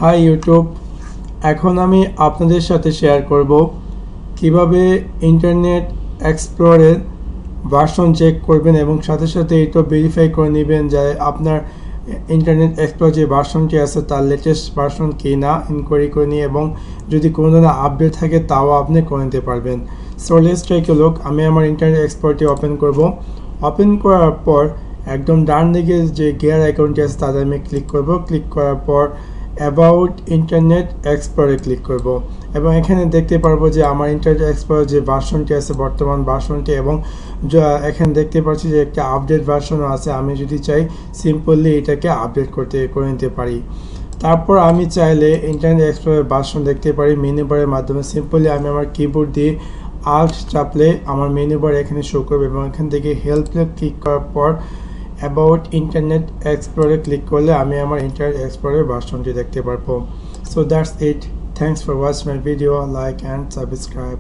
High YouTube, এখন আমি আপনাদের সাথে শেয়ার করব কিভাবে ইন্টারনেট এক্সপ্লোরের ভার্সন চেক করবেন এবং সাথে সাথে এটা ভেরিফাই করে নেবেন যে আপনার ইন্টারনেট এক্সপ্লোর যে ভার্সনটি আছে তার লেটেস্ট ভার্সন কি না ইনকোয়ারি করে নিয়ে এবং যদি কোনো ধরনের আপডেট থাকে তাও আপনি করে নিতে পারবেন। So let's take a look. আমি আমার ইন্টারনেট এক্সপ্লোরটি ওপেন করব। ওপেন করার পর একদম ডান দিকে যে গিয়ার আইকনটি আছে তাতে আমি ক্লিক করব। ক্লিক করার পর অ্যাবাউট ইন্টারনেট এক্সপ্লোরে ক্লিক করব এবং এখানে দেখতে পারবো যে আমার ইন্টারনেট এক্সপ্লোর যে ভার্সনটি আছে বর্তমান ভার্সনটি এবং এখানে দেখতে পাচ্ছি যে একটা আপডেট ভার্সনও আছে। আমি যদি চাই সিম্পলি এটাকে আপডেট করে নিতে পারি। তারপর আমি চাইলে ইন্টারনেট এক্সপ্লোরের ভার্সন দেখতে পারি মেনু বারের মাধ্যমে। সিম্পলি আমি আমার কিবোর্ড দিয়ে আল্ট চাপলে আমার মেনু বার এখানে শো করবে এবং এখান থেকে হেল্পে ক্লিক করার পর অ্যাবাউট ইন্টারনেট এক্সপ্লোরে ক্লিক করলে আমি আমার ইন্টারনেট এক্সপ্লোরের ভার্সনটি দেখতে পারবো। So that's it. Thanks for watching my video. Like and subscribe.